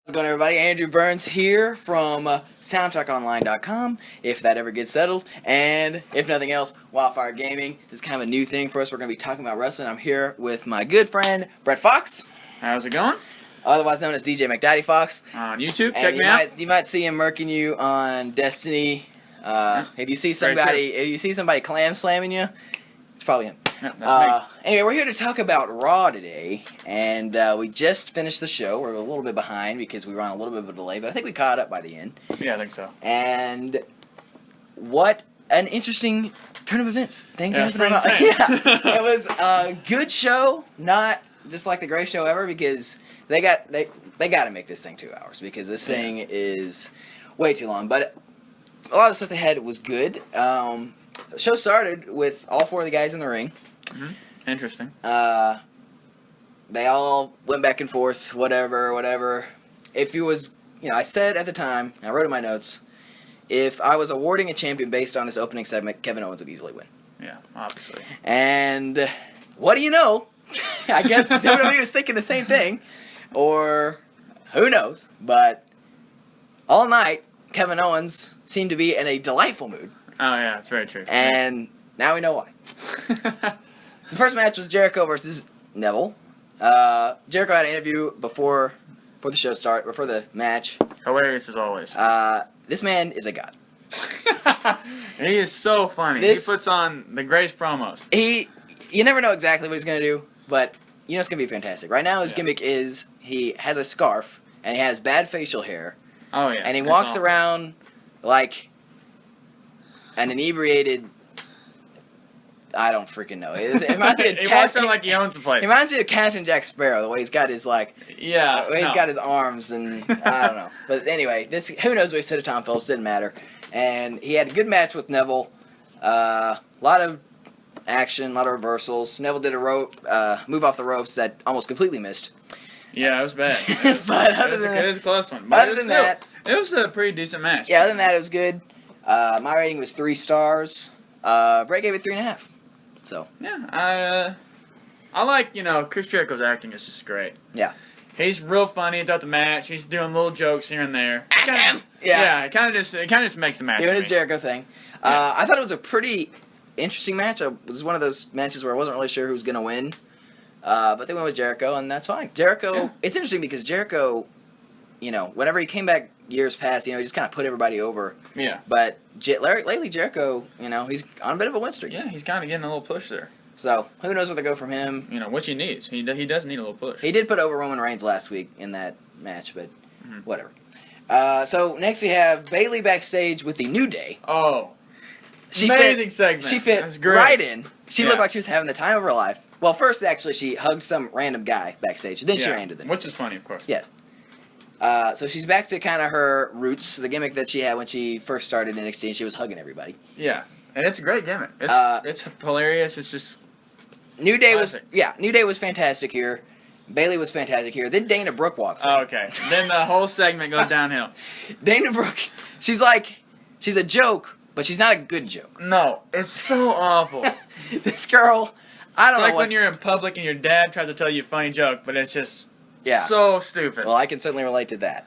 How's it going, everybody? Andrew Burns here from SoundtrackOnline.com, if that ever gets settled. And if nothing else, Wildfire Gaming is kind of a new thing for us. We're going to be talking about wrestling. I'm here with my good friend, Bret Fox. How's it going? Otherwise known as DJ McDaddy Fox. On YouTube, check me out. You might see him murking you on Destiny. If you see somebody clam slamming you, it's probably him. Yeah, that's me. Anyway, we're here to talk about Raw today, and we just finished the show. We're a little bit behind because we were on a little bit of a delay, but I think we caught up by the end. Yeah, I think so. And what an interesting turn of events. Things Yeah, happened. it's pretty Yeah, it was a good show, not just like the greatest show ever, because they got to make this thing 2 hours because this thing is way too long. But a lot of the stuff they had was good. The show started with all four of the guys in the ring. Mm-hmm. Interesting. They all went back and forth, whatever. If it was, I said at the time, I wrote in my notes, if I was awarding a champion based on this opening segment, Kevin Owens would easily win. Yeah, obviously. And what do you know? I guess WWE was thinking the same thing, or who knows? But all night, Kevin Owens seemed to be in a delightful mood. Oh yeah, it's very true. And now we know why. So the first match was Jericho versus Neville. Jericho had an interview before the show started, before the match. Hilarious as always. This man is a god. He is so funny. He puts on the greatest promos. You never know exactly what he's going to do, but you know it's going to be fantastic. Right now his gimmick is he has a scarf, and he has bad facial hair. Oh yeah. And he walks around like an inebriated... I don't freaking know. It reminds me of he walks around like he owns the place. It reminds me of Captain Jack Sparrow, the way he's got his he's got his arms and I don't know. But anyway, who knows what he said to Tom Phillips, didn't matter. And he had a good match with Neville. A lot of action, a lot of reversals. Neville did a move off the ropes that almost completely missed. Yeah, it was bad. It was a close one. But it was a pretty decent match. Yeah, other than that, it was good. My rating was 3 stars. Bret gave it 3.5. So yeah, I like Chris Jericho's acting is just great. Yeah, he's real funny throughout the match. He's doing little jokes here and there. Ask him. Yeah, it kind of just makes the match. Doing his Jericho thing. I thought it was a pretty interesting match. It was one of those matches where I wasn't really sure who was gonna win, but they went with Jericho, and that's fine. Jericho. Yeah. It's interesting because Jericho, whenever he came back years past, he just kind of put everybody over. Yeah. But lately, Jericho, he's on a bit of a win streak. Yeah, he's kind of getting a little push there. So, who knows where they go from him. Which he needs. He does need a little push. He did put over Roman Reigns last week in that match, but whatever. So, next we have Bayley backstage with the New Day. Oh. Amazing segment. She fit right in. She looked like she was having the time of her life. Well, first, actually, she hugged some random guy backstage. Then she ran to them. Which is funny, of course. Yes. So she's back to kind of her roots, the gimmick that she had when she first started in NXT, and she was hugging everybody. Yeah, and it's a great gimmick. It's hilarious. It's just New Day was fantastic here. Bayley was fantastic here. Then Dana Brooke walks in. Oh, okay. Then the whole segment goes downhill. Dana Brooke, she's a joke, but she's not a good joke. No, it's so awful. This girl, I don't know. It's like when you're in public and your dad tries to tell you a funny joke, but it's just so stupid. Well, I can certainly relate to that.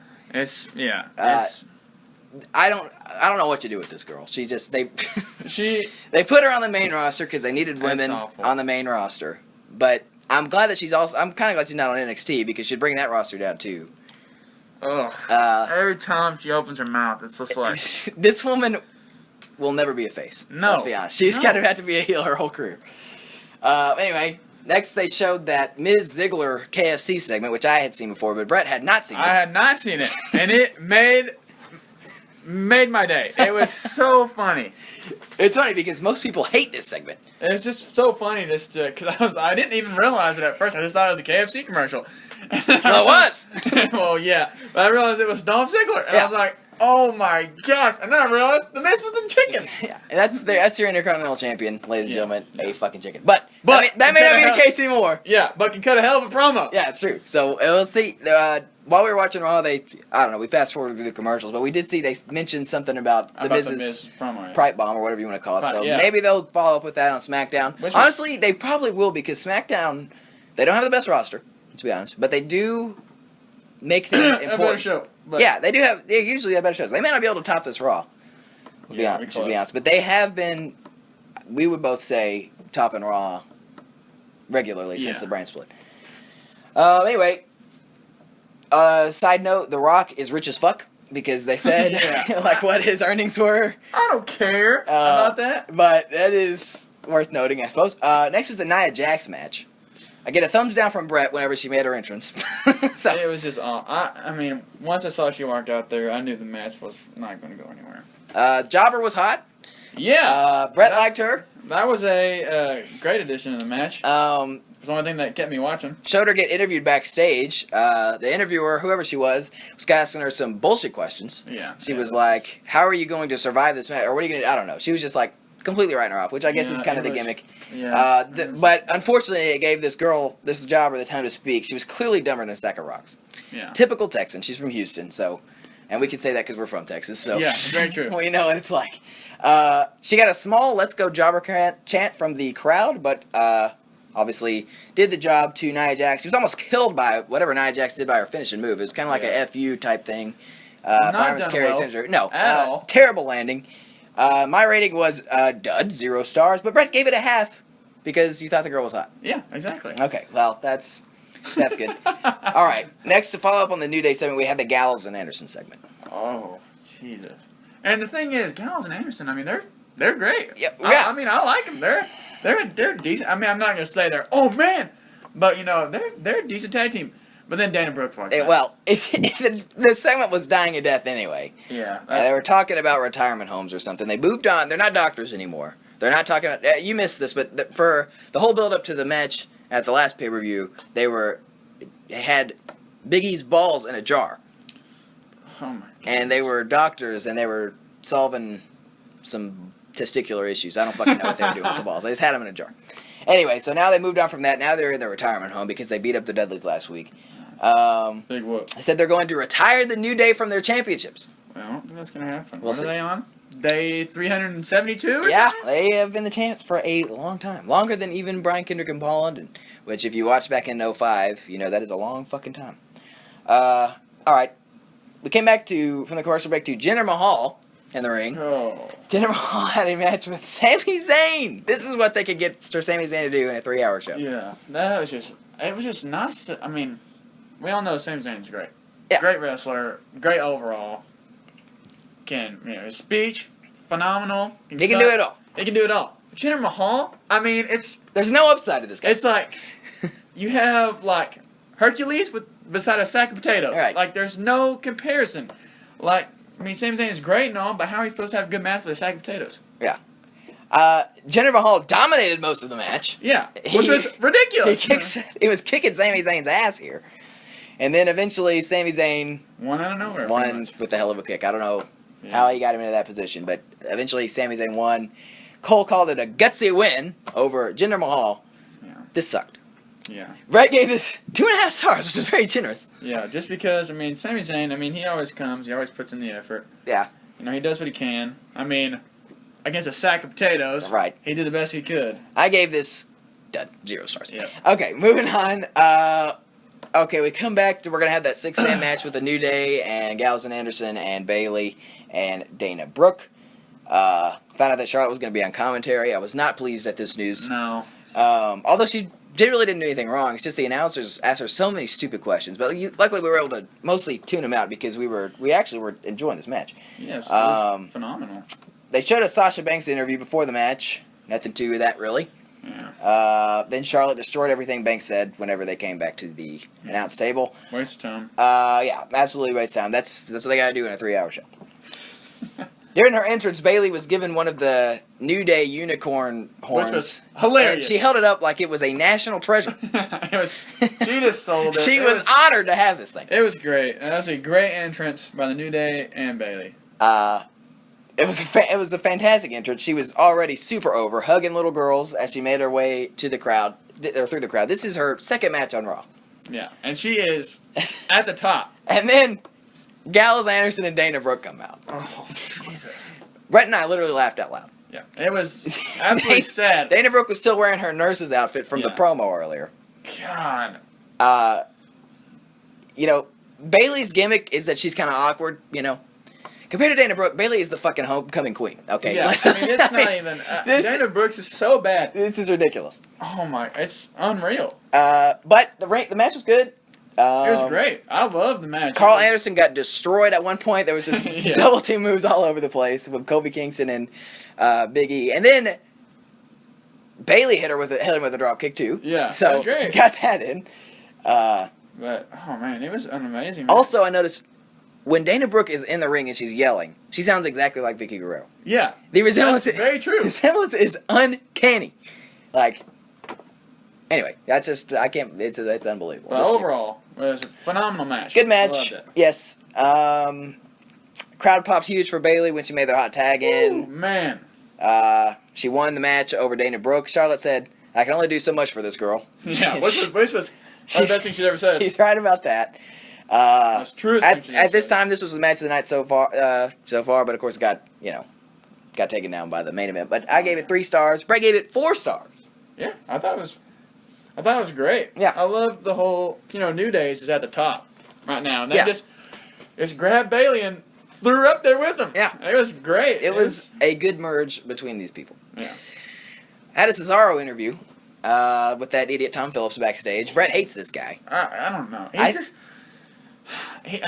I don't know what to do with this girl. She just they put her on the main roster because they needed women on the main roster. But I'm glad that I'm kind of glad she's not on NXT because she'd bring that roster down too. Ugh. Every time she opens her mouth, it's just like this woman will never be a face. No, let's be honest. She's kind of had to be a heel her whole career. Anyway. Next, they showed that Ms. Ziggler KFC segment, which I had seen before, but Bret had not seen it. I had not seen it, and it made my day. It was so funny. It's funny because most people hate this segment. It's just so funny because I didn't even realize it at first. I just thought it was a KFC commercial. Well, it was. Well, yeah, but I realized it was Dolph Ziggler, and I was like, oh my gosh! And then I realized the Miz was a chicken. Yeah, that's your Intercontinental Champion, ladies and gentlemen, a fucking chicken. But that may not be the case anymore. Yeah, but can cut a hell of a promo. Yeah, it's true. So we'll see. While we were watching Raw, I don't know, we fast forwarded through the commercials, but we did see they mentioned something about the Miz's promo, Pride Bomb or whatever you want to call it. So maybe they'll follow up with that on SmackDown. Honestly, they probably will because SmackDown, they don't have the best roster, to be honest, but they do make things important. A better show. But Yeah, they usually have better shows. They may not be able to top this Raw. To be honest. But they have been, we would both say, topping Raw regularly since the brand split. Anyway, side note, The Rock is rich as fuck because they said like what his earnings were. I don't care about that. But that is worth noting, I suppose. Next was the Nia Jax match. I get a thumbs down from Bret whenever she made her entrance. So. It was just I mean, once I saw she walked out there, I knew the match was not going to go anywhere. Jobber was hot. Yeah. Bret liked her. That was a great addition to the match. It's the only thing that kept me watching. Showed her get interviewed backstage. The interviewer, whoever she was asking her some bullshit questions. Yeah. She was like, how are you going to survive this match? Or what are you going to do? I don't know. She was just like completely writing her off, which I guess is kind of the gimmick. Yeah. But unfortunately, it gave this jobber the time to speak. She was clearly dumber than a sack of rocks. Yeah. Typical Texan. She's from Houston, so... And we can say that because we're from Texas, so... Yeah, very true. We know what it's like. She got a small Let's Go Jobber chant from the crowd, but obviously did the job to Nia Jax. She was almost killed by whatever Nia Jax did by her finishing move. It was kind of like a FU type thing. Not done well. Finisher. No. At all. Terrible landing. My rating was dud, 0 stars, but Bret gave it a half because you thought the girl was hot. Yeah, exactly. Okay, well, that's good. All right, next to follow up on the New Day segment, we had the Gallows and Anderson segment. Oh, Jesus. And the thing is, Gallows and Anderson, I mean, they're great. Yeah. I mean, I like them. They're decent. I mean, I'm not going to say they're, oh, man. But, you know, they're a decent tag team. But then Dana Brooks walks out. Well, if the segment was dying a death anyway. Yeah. They were talking about retirement homes or something. They moved on. They're not doctors anymore. They're not talking about... You missed this, but for the whole build-up to the match at the last pay-per-view, they had Big E's balls in a jar. Oh, my God. And they were doctors, and they were solving some testicular issues. I don't fucking know what they were doing with the balls. They just had them in a jar. Anyway, so now they moved on from that. Now they're in their retirement home because they beat up the Dudleys last week. Big whoop. They said they're going to retire the New Day from their championships. Well, I don't think that's going to happen. We'll what see. Are they on? Day 372 or Yeah, something? they have been the champs for a long time. Longer than even Brian Kendrick and Paul London. Which, if you watched back in 05, you know that is a long fucking time. All right. We came back from the commercial break to Jinder Mahal in the ring. Oh. Jinder Mahal had a match with Sami Zayn. This is what they could get for Sami Zayn to do in a 3-hour show. Yeah, it was just nice. I mean, we all know Sami Zayn's great. Yeah. Great wrestler, great overall. His speech, phenomenal. He can do it all. He can do it all. Jinder Mahal, I mean, There's no upside to this guy. It's like, you have, like, Hercules beside a sack of potatoes. Right. Like, there's no comparison. Like, I mean, Sami Zayn is great and all, but how are you supposed to have a good match with a sack of potatoes? Yeah. Jinder Mahal dominated most of the match. Yeah, which was ridiculous. He was kicking Sami Zayn's ass here. And then eventually Sami Zayn won out of nowhere. won with the hell of a kick. I don't know how he got him into that position, but eventually Sami Zayn won. Cole called it a gutsy win over Jinder Mahal. Yeah. This sucked. Yeah. Bret gave this 2.5 stars, which is very generous. Yeah, just because, I mean, Sami Zayn, I mean, he always comes, he always puts in the effort. Yeah. You know, he does what he can. I mean, against a sack of potatoes, right. He did the best he could. I gave this 0 stars. Yep. Okay, moving on. Okay, we come back to, we're going to have that 6-man match with the New Day and Gallows and Anderson and Bayley and Dana Brooke. Found out that Charlotte was going to be on commentary. I was not pleased at this news. No. Although she really didn't do anything wrong. It's just the announcers asked her so many stupid questions. But luckily we were able to mostly tune them out because we actually were enjoying this match. Yes, it was phenomenal. They showed a Sasha Banks interview before the match. Nothing to that, really. Yeah. Then Charlotte destroyed everything Banks said whenever they came back to the announce table. Waste of time. Yeah, absolutely waste of time. That's what they got to do in a 3-hour show. During her entrance, Bayley was given one of the New Day unicorn horns. Which was hilarious. And she held it up like it was a national treasure. She just sold it. She was honored to have this thing. It was great. That was a great entrance by the New Day and Bayley. It was a fantastic entrance. She was already super over, hugging little girls as she made her way to the crowd, or through the crowd. This is her second match on Raw. Yeah, and she is at the top. And then Gallows, Anderson, and Dana Brooke come out. Oh, Jesus. Bret and I literally laughed out loud. Yeah, it was absolutely sad. Dana Brooke was still wearing her nurse's outfit from the promo earlier. God. You know, Bayley's gimmick is that she's kind of awkward, you know. Compared to Dana Brooke, Bayley is the fucking homecoming queen. Okay. Yeah, I mean it's not even. Dana Brooks is so bad. This is ridiculous. Oh my, it's unreal. But the match was good. It was great. I love the match. Carl Anderson got destroyed at one point. There was just double team moves all over the place with Kofi Kingston and Big E, and then Bayley hit him with a drop kick too. Yeah, so that was great. Got that in. But oh man, it was an amazing match. Also, I noticed when Dana Brooke is in the ring and she's yelling, she sounds exactly like Vicky Guerrero. Yeah, the resemblance. That's very true. The resemblance is uncanny. Like, anyway, that's just I can't. It's unbelievable. But overall, it was a phenomenal match. Good match. I loved it. Yes. Crowd popped huge for Bayley when she made their hot tag in. Ooh, man. She won the match over Dana Brooke. Charlotte said, "I can only do so much for this girl." Yeah, which was the best thing she'd ever said. She's right about that. That's true. At this time, this was the match of the night so far. But of course, it got taken down by the main event. But I gave it 3 stars. Bret gave it 4 stars. Yeah, I thought it was great. Yeah, I love the whole. New Days is at the top right now, and they just grabbed Bayley and threw her up there with them. Yeah, it was great. It was a good merge between these people. Yeah, I had a Cesaro interview with that idiot Tom Phillips backstage. Bret hates this guy. I don't know. I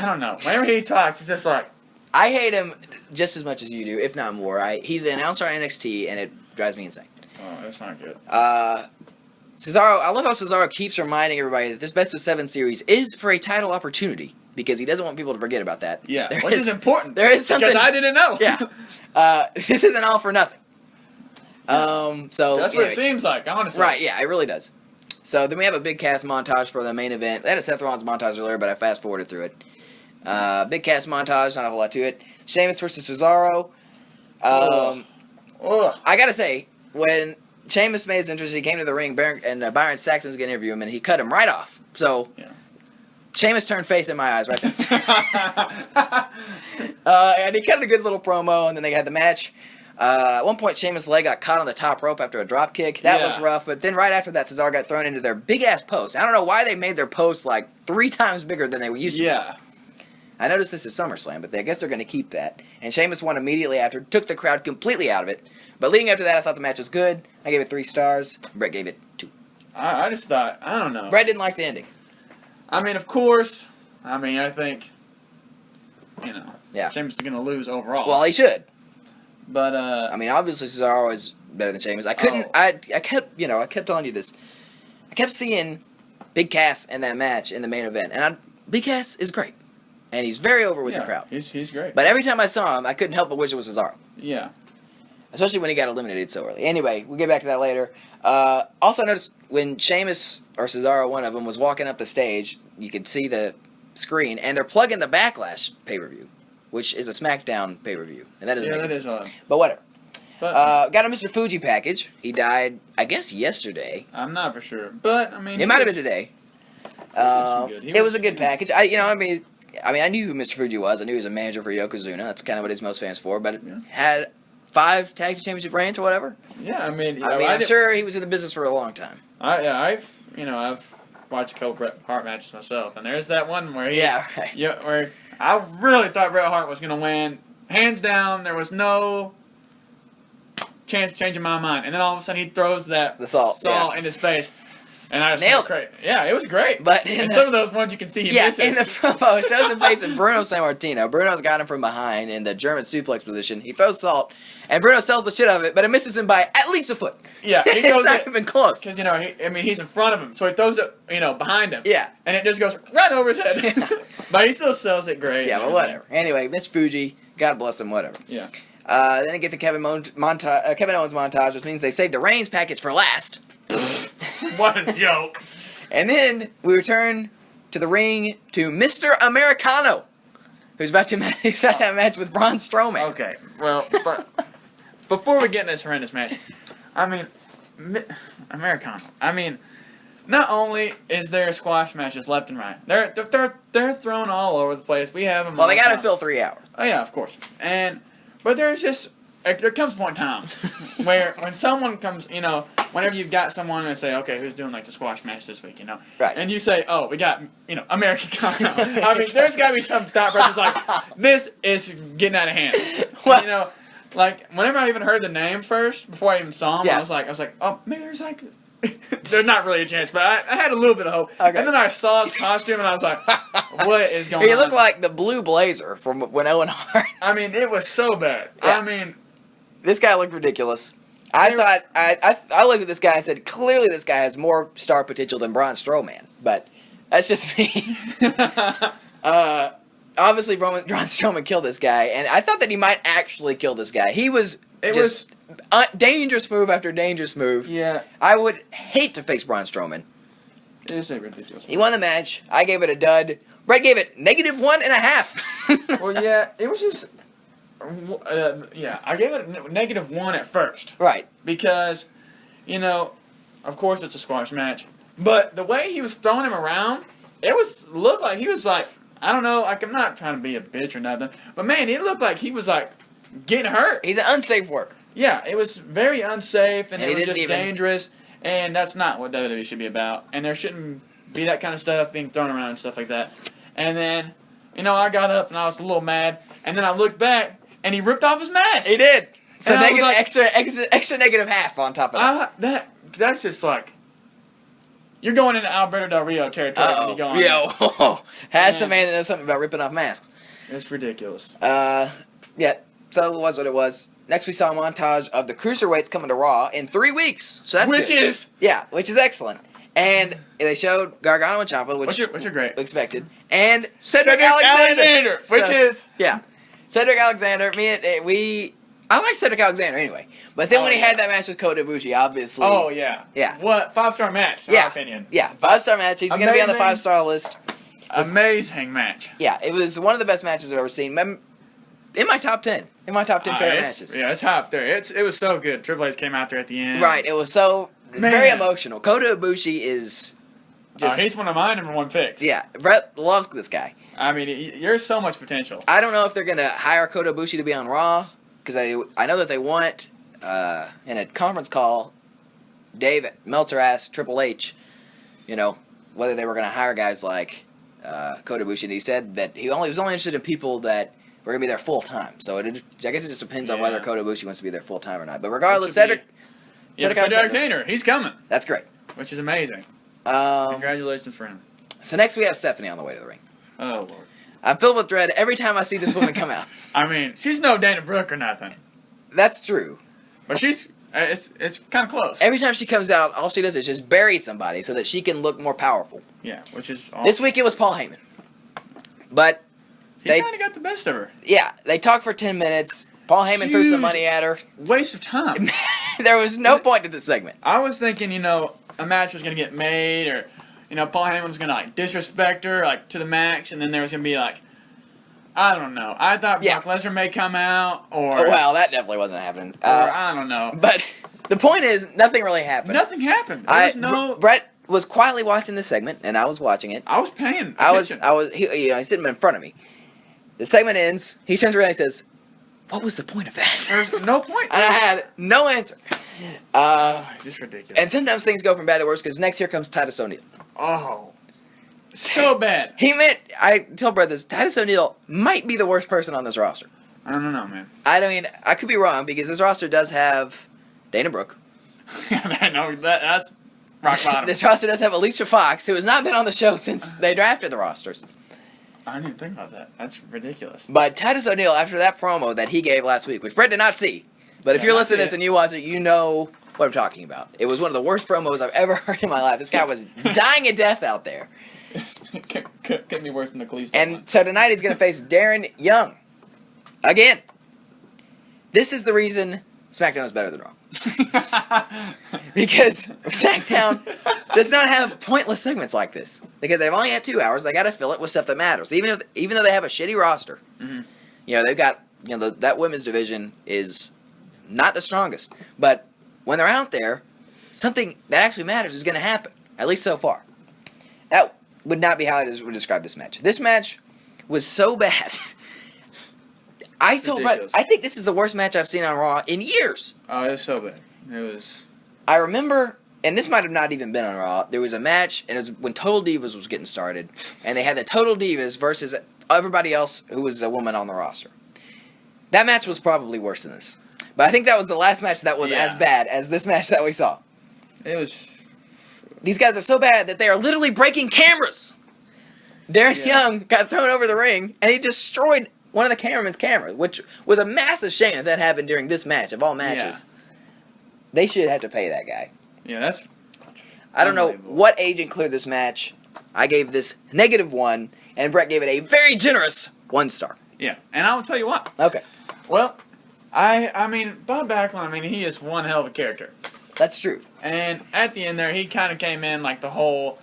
don't know. Whenever he talks, it's just like I hate him just as much as you do, if not more. He's an announcer on NXT, and it drives me insane. Oh, that's not good. Cesaro, I love how Cesaro keeps reminding everybody that this Best of 7 series is for a title opportunity because he doesn't want people to forget about that. Yeah, which is important. There is something because I didn't know. Yeah, this isn't all for nothing. So that's what it seems like, honestly. Right? Yeah, it really does. So then we have a big cast montage for the main event. They had a Seth Rollins montage earlier, but I fast forwarded through it. Big cast montage, not a whole lot to it. Sheamus versus Cesaro. I gotta say, when Sheamus made his entrance, he came to the ring, and Byron Saxton was going to interview him, and he cut him right off. So, Sheamus turned face in my eyes right there. And he cut a good little promo, and then they had the match. At one point, Sheamus' leg got caught on the top rope after a drop kick. That looked rough, but then right after that, Cesaro got thrown into their big-ass post. I don't know why they made their post like 3 times bigger than they used to. Yeah. I noticed this is SummerSlam, but I guess they're going to keep that. And Sheamus won immediately after, took the crowd completely out of it. But leading up to that, I thought the match was good. I gave it 3 stars. Bret gave it 2. I just thought, I don't know. Bret didn't like the ending. I mean, of course. I think, Sheamus is going to lose overall. Well, he should. But, obviously Cesaro is better than Sheamus. I couldn't, I kept telling you this. I kept seeing Big Cass in that match in the main event. And Big Cass is great. And he's very over with the crowd. He's great. But every time I saw him, I couldn't help but wish it was Cesaro. Yeah. Especially when he got eliminated so early. Anyway, we'll get back to that later. Also, I noticed when Sheamus or Cesaro, one of them, was walking up the stage, you could see the screen, and they're plugging the Backlash pay-per-view, which is a SmackDown pay-per-view. And that doesn't make any sense. Odd. But whatever. Got a Mr. Fuji package. He died, I guess, yesterday. I'm not for sure. But, it might have been today. It was a good package. I knew who Mr. Fuji was. I knew he was a manager for Yokozuna. That's kind of what he's most famous for. But had 5 tag team championship reigns or whatever. Yeah, I'm sure he was in the business for a long time. I've watched a couple Bret Hart matches myself, and there's that one where where I really thought Bret Hart was going to win, hands down. There was no chance of changing my mind, and then all of a sudden he throws the salt in his face. And I just nailed it. Yeah, it was great. But some of those ones you can see he misses. In the promo, shows him facing Bruno Sammartino. Bruno's got him from behind in the German suplex position. He throws salt, and Bruno sells the shit out of it, but it misses him by at least a foot. Yeah, he it's not even close. Because he's in front of him, so he throws it behind him. Yeah, and it just goes right over his head. Yeah. But he still sells it great. Yeah, but whatever. Anyway, Mr. Fuji, God bless him. Whatever. Yeah. Then they get the Kevin Owens montage, which means they saved the Reigns package for last. What a joke. And then we return to the ring to Mr. Americano, who's about to have a match with Braun Strowman. Okay, well, but before we get in this horrendous match, Americano. Not only is there squash matches left and right, they're thrown all over the place. We have them. Well, they got to fill 3 hours. Oh yeah, of course. But there's just there comes a point in time where when someone comes, whenever you've got someone and say, okay, who's doing like the squash match this week, right. And you say, oh, we got, American Kyle. I mean, there's got to be some thought process like, this is getting out of hand. Well, like whenever I even heard the name first, before I even saw him, I was like, oh, maybe there's like, there's not really a chance, but I had a little bit of hope. Okay. And then I saw his costume and I was like, what is going on? He looked like the blue blazer from when Owen Hart. I mean, it was so bad. Yeah. I mean, this guy looked ridiculous. I looked at this guy and said, clearly this guy has more star potential than Braun Strowman. But that's just me. Obviously, Braun Strowman killed this guy, and I thought that he might actually kill this guy. It was dangerous move after dangerous move. Yeah. I would hate to face Braun Strowman. It is a ridiculous move. He won the match. I gave it a dud. Bret gave it -1.5. Well, yeah, it was just... I gave it a -1 at first. Right. Because, of course it's a squash match. But the way he was throwing him around, looked like he was like, I don't know, like I'm not trying to be a bitch or nothing. But man, it looked like he was like getting hurt. He's an unsafe worker. Yeah, it was very unsafe and it was just dangerous. And that's not what WWE should be about. And there shouldn't be that kind of stuff being thrown around and stuff like that. And then, I got up and I was a little mad. And then I looked back. And he ripped off his mask. He did. So extra -1/2 on top of that. That's just like you're going into Alberto Del Rio territory when you go on. That's a man that knows something about ripping off masks. It's ridiculous. Yeah. So it was what it was. Next, we saw a montage of the cruiserweights coming to Raw in 3 weeks. So that's which is excellent. And they showed Gargano and Ciampa, which are great. Expected, and Cedric Alexander, Cedric Alexander, I like Cedric Alexander anyway. But then when he had that match with Kota Ibushi, obviously. Oh, yeah. Yeah. What? 5-star match, in my opinion. Yeah, 5-star match. He's going to be on the 5-star list. Amazing match. Yeah, it was one of the best matches I've ever seen. In my top 10. In my top 10 favorite matches. Yeah, it's top there. It was so good. Triple H came out there at the end. Right, it was very emotional. Kota Ibushi is he's one of my number 1 picks. Yeah, Bret loves this guy. I mean, there's so much potential. I don't know if they're going to hire Kota Ibushi to be on Raw, because I know that they want, in a conference call, Dave Meltzer asked Triple H, whether they were going to hire guys like Kota Ibushi, and he said that he was only interested in people that were going to be there full time. So I guess it just depends on whether Kota Ibushi wants to be there full time or not. But regardless, Cedric Alexander, he's coming. That's great. Which is amazing. Congratulations for him. So next we have Stephanie on the way to the ring. Oh, Lord. I'm filled with dread every time I see this woman come out. I mean, she's no Dana Brooke or nothing. That's true. But it's kind of close. Every time she comes out, all she does is just bury somebody so that she can look more powerful. Yeah, which is awesome. This week it was Paul Heyman. But they kind of got the best of her. Yeah, they talked for 10 minutes. Paul Heyman threw some money at her. Waste of time. There was no point to this segment. I was thinking, a match was going to get made, or, Paul Heyman was going to, disrespect her, to the max, and then there was going to be, I don't know. I thought Brock Lesnar may come out, or... Well, that definitely wasn't happening. Or, I don't know. But the point is, nothing really happened. Nothing happened. There was no... Bret was quietly watching this segment, and I was watching it. I was paying attention. He's sitting in front of me. The segment ends, he turns around and says, what was the point of that? There's no point. And I had no answer. Just ridiculous. And sometimes things go from bad to worse, because next here comes Titus O'Neil. Oh, so bad. I tell Bret this, Titus O'Neil might be the worst person on this roster. I don't know, man. I could be wrong, because this roster does have Dana Brooke. I know, that's rock bottom. This roster does have Alicia Fox, who has not been on the show since they drafted the rosters. I didn't even think about that. That's ridiculous. But Titus O'Neil, after that promo that he gave last week, which Bret did not see, but if you're listening to this and you watch it, you know what I'm talking about. It was one of the worst promos I've ever heard in my life. This guy was dying of death out there. Couldn't be worse than the Kalisto. And so tonight he's going to face Darren Young. Again. This is the reason SmackDown is better than Raw. Because SmackDown does not have pointless segments like this. Because they've only had 2 hours, they got to fill it with stuff that matters. Even though they have a shitty roster, they've got that women's division is not the strongest. But when they're out there, something that actually matters is going to happen. At least so far. That would not be how I would describe this match. This match was so bad. I told Bret, I think this is the worst match I've seen on Raw in years. Oh, it was so bad. It was. I remember, and this might have not even been on Raw. There was a match, and it was when Total Divas was getting started, and they had the Total Divas versus everybody else who was a woman on the roster. That match was probably worse than this. But I think that was the last match that was as bad as this match that we saw. It was... These guys are so bad that they are literally breaking cameras. Darren Young got thrown over the ring, and he destroyed one of the cameraman's cameras, which was a massive shame if that happened during this match, of all matches. Yeah. They should have to pay that guy. Yeah, that's... I don't know what agent cleared this match. I gave this -1, and Bret gave it a very generous 1 star. Yeah, and I'll tell you what. Okay. Well, I mean, Bob Backlund, he is one hell of a character. That's true. And at the end there, he kind of came in like the whole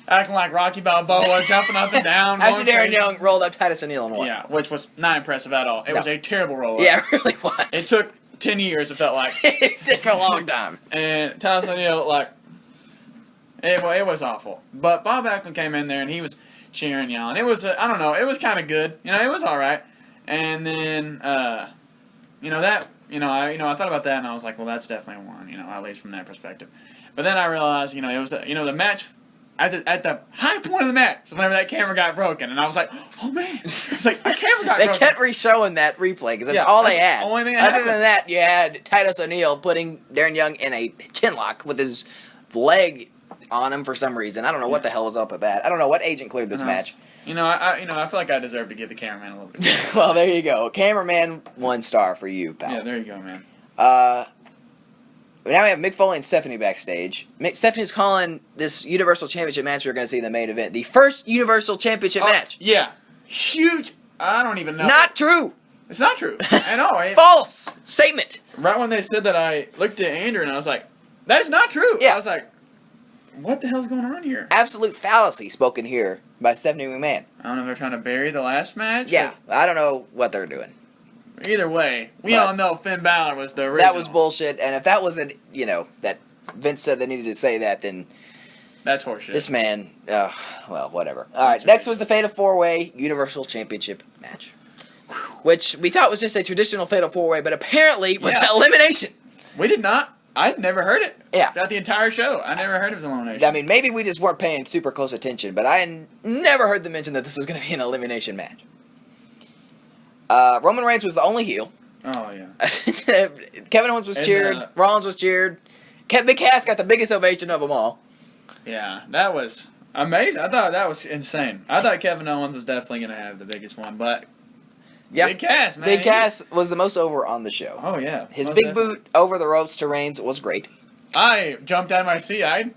acting like Rocky Balboa, jumping up and down. After Darren Young rolled up Titus O'Neil and won. Yeah, which was not impressive at all. It was a terrible roll-up. Yeah, it really was. It took 10 years, it felt like. It took a long time. And Titus O'Neil, it was awful. But Bob Backlund came in there and he was cheering, yelling. It was, I don't know, it was kind of good. It was all right. And then, I thought about that and I was like, well, that's definitely one, at least from that perspective. But then I realized, it was, the match, at the high point of the match, whenever that camera got broken, and I was like, oh man, it's like, a camera got broken. They kept re-showing that replay, because that's all they had. The only thing that Other than that, you had Titus O'Neil putting Darren Young in a chin lock with his leg on him for some reason. I don't know what the hell was up with that. I don't know what agent cleared this match. I feel like I deserve to give the cameraman a little bit. Well, there you go. Cameraman 1 star for you, pal. Yeah, there you go, man. Now we have Mick Foley and Stephanie backstage. Stephanie's calling this Universal Championship match we're going to see in the main event the first Universal Championship match. Yeah. Huge. I don't even know. Not true. It's not true. I know. False statement. Right when they said that, I looked at Andrew and I was like, that's not true. Yeah. I was like, what the hell's going on here? Absolute fallacy spoken here by Stephanie McMahon. I don't know if they're trying to bury the last match. Yeah, I don't know what they're doing. Either way, we all know Finn Balor was the original. That was bullshit, and if that wasn't, that Vince said they needed to say that, then... That's horseshit. This man, well, whatever. Alright, next was the Fatal 4-Way Universal Championship match. Which we thought was just a traditional Fatal 4-Way, but apparently was an elimination. We did not. I'd never heard it. Yeah. Throughout the entire show. I never heard it was an elimination. Maybe we just weren't paying super close attention, but I never heard them mention that this was going to be an elimination match. Roman Reigns was the only heel. Oh, yeah. Kevin Owens was cheered. Rollins was cheered. Big Cass got the biggest ovation of them all. Yeah, that was amazing. I thought that was insane. I thought Kevin Owens was definitely going to have the biggest one, but Big Cass, man. Big Cass was the most over on the show. Oh, yeah. His big boot over the ropes to Reigns was great. I jumped out of my seat. That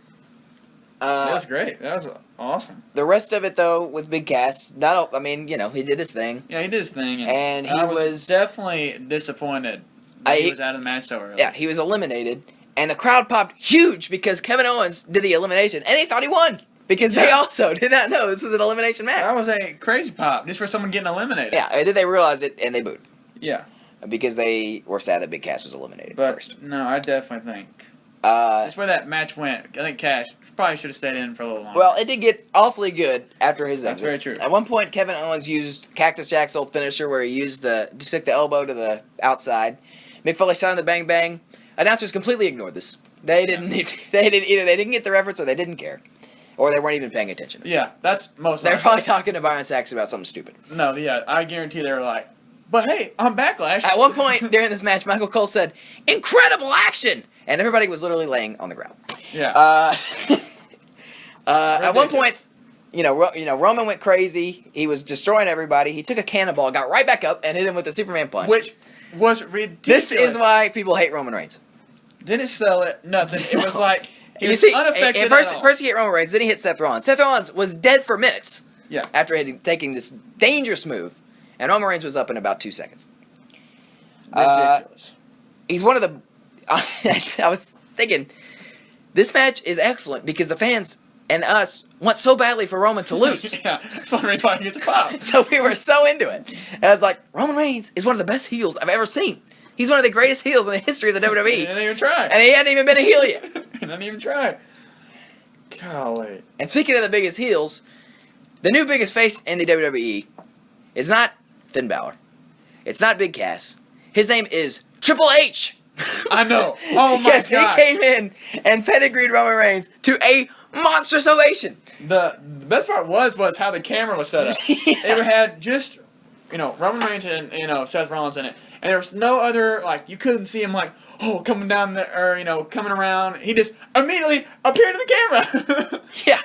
was great. That was awesome. The rest of it, though, with Big Cass, he did his thing. Yeah, he did his thing. And he was definitely disappointed that he was out of the match so early. Yeah, he was eliminated. And the crowd popped huge because Kevin Owens did the elimination. And they thought he won. Because they also did not know this was an elimination match. That was a crazy pop, just for someone getting eliminated. Yeah, and then they realized it, and they booed. Yeah. Because they were sad that Big Cass was eliminated first. No, I definitely think. That's where that match went. I think Cash probably should have stayed in for a little longer. Well, it did get awfully good after his exit. That's very true. At one point, Kevin Owens used Cactus Jack's old finisher where he took the elbow to the outside. Mick Foley signed the Bang Bang. Announcers completely ignored this. They didn't. They didn't get the reference, or they didn't care. Or they weren't even paying attention. Yeah, that's most likely. They're probably talking to Byron Saxton about something stupid. No, yeah, I guarantee they were like, but hey, on Backlash. At one point during this match, Michael Cole said, "Incredible action!" And everybody was literally laying on the ground. Yeah. At one point, Roman went crazy. He was destroying everybody. He took a cannonball, got right back up, and hit him with a Superman punch. Which was ridiculous. This is why people hate Roman Reigns. Didn't sell it, nothing. It was like... He was unaffected first, at all. First he hit Roman Reigns, then he hit Seth Rollins. Seth Rollins was dead for minutes after taking this dangerous move, and Roman Reigns was up in about 2 seconds. Ridiculous. He's one of the... I was thinking, this match is excellent because the fans and us want so badly for Roman to lose. Yeah, that's the reason why he gets a pop. So we were so into it. And I was like, Roman Reigns is one of the best heels I've ever seen. He's one of the greatest heels in the history of the WWE. He didn't even try. And he hadn't even been a heel yet. He didn't even try. Golly. And speaking of the biggest heels, the new biggest face in the WWE is not Finn Balor. It's not Big Cass. His name is Triple H. I know. Oh my god. Yes, he came in and pedigreed Roman Reigns to a monstrous ovation. The best part was how the camera was set up. It had just, Roman Reigns and, Seth Rollins in it. And there was no other, you couldn't see him, coming down there, or, coming around. He just immediately appeared in the camera. Yeah.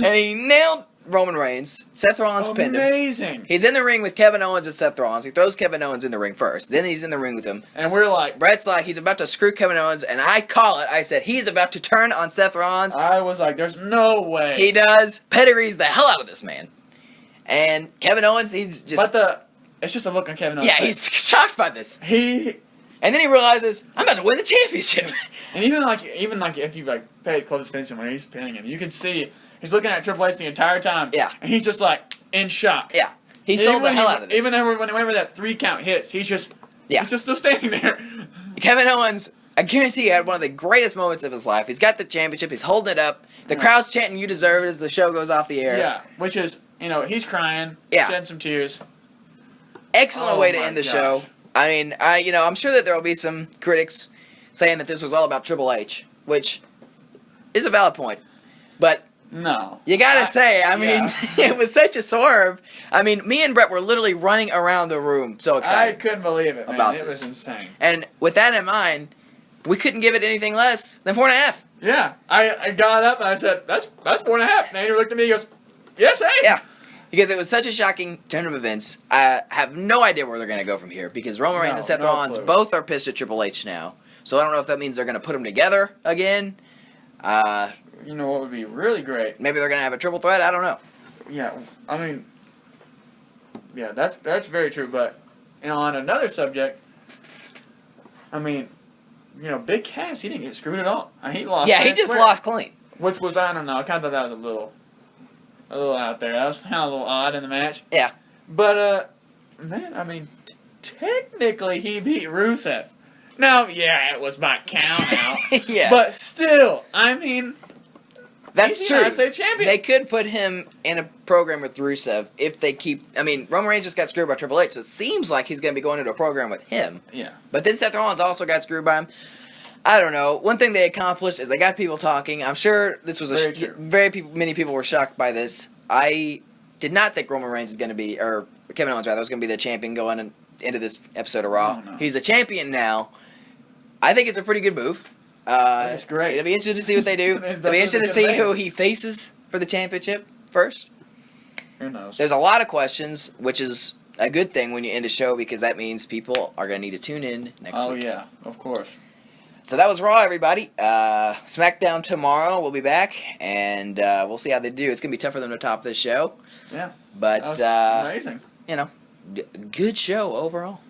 And he nailed Roman Reigns. Seth Rollins pinned him. Amazing. He's in the ring with Kevin Owens and Seth Rollins. He throws Kevin Owens in the ring first. Then he's in the ring with him. And we're like... Bret's like, he's about to screw Kevin Owens, and I call it. I said, he's about to turn on Seth Rollins. I was like, there's no way. He does. Pedigrees the hell out of this man. And Kevin Owens, he's just... But it's just a look on Kevin Owens' face. He's shocked by this. And then he realizes, I'm about to win the championship. And even if you paid close attention when he's pinning him, you can see he's looking at Triple H the entire time. Yeah. And he's just in shock. Yeah. He sold the hell out of this. Even whenever that 3 count hits, he's just still standing there. Kevin Owens, I guarantee you, had one of the greatest moments of his life. He's got the championship. He's holding it up. The crowd's chanting, "You deserve it," as the show goes off the air. Yeah. Which is, he's crying. Yeah. Shedding some tears. Excellent way to end the show. I mean, I'm sure that there will be some critics saying that this was all about Triple H, which is a valid point. But no, you gotta say, it was such a swerve. I mean, me and Bret were literally running around the room, so excited. I couldn't believe it, man. About it this. was insane. And with that in mind, we couldn't give it anything less than 4.5. Yeah, I got up and I said, "That's 4.5." And Andrew looked at me and goes, "Yes, hey." Yeah. Because it was such a shocking turn of events. I have no idea where they're going to go from here. Because Roman Reigns and Seth Rollins both are pissed at Triple H now. So I don't know if that means they're going to put them together again. You know what would be really great? Maybe they're going to have a triple threat. I don't know. Yeah, I mean, yeah, that's very true. But on another subject, I mean, Big Cass, he didn't get screwed at all. He lost. Yeah, he just lost clean. Which was, I don't know. I kind of thought that was a little out there. That was kind of a little odd in the match. Yeah. But, man, I mean, technically he beat Rusev. Now, yeah, it was by count out. Yeah. But still, I mean, that's he's true. the United States champion. They could put him in a program with Rusev if they keep... I mean, Roman Reigns just got screwed by Triple H, so it seems like he's going to be going into a program with him. Yeah. But then Seth Rollins also got screwed by him. I don't know. One thing they accomplished is they got people talking. I'm sure this was many people were shocked by this. I did not think Roman Reigns was going to be, or Kevin Owens rather, was going to be the champion going into this episode of Raw. Oh, no. He's the champion now. I think it's a pretty good move. It's great. It'll be interesting to see what they do. It'll be interesting to see who he faces for the championship first. Who knows? There's a lot of questions, which is a good thing when you end a show because that means people are going to need to tune in next week. Oh, yeah, of course. So that was Raw, everybody. SmackDown tomorrow. We'll be back, and we'll see how they do. It's going to be tough for them to top this show. Yeah. But, that was amazing. Good show overall.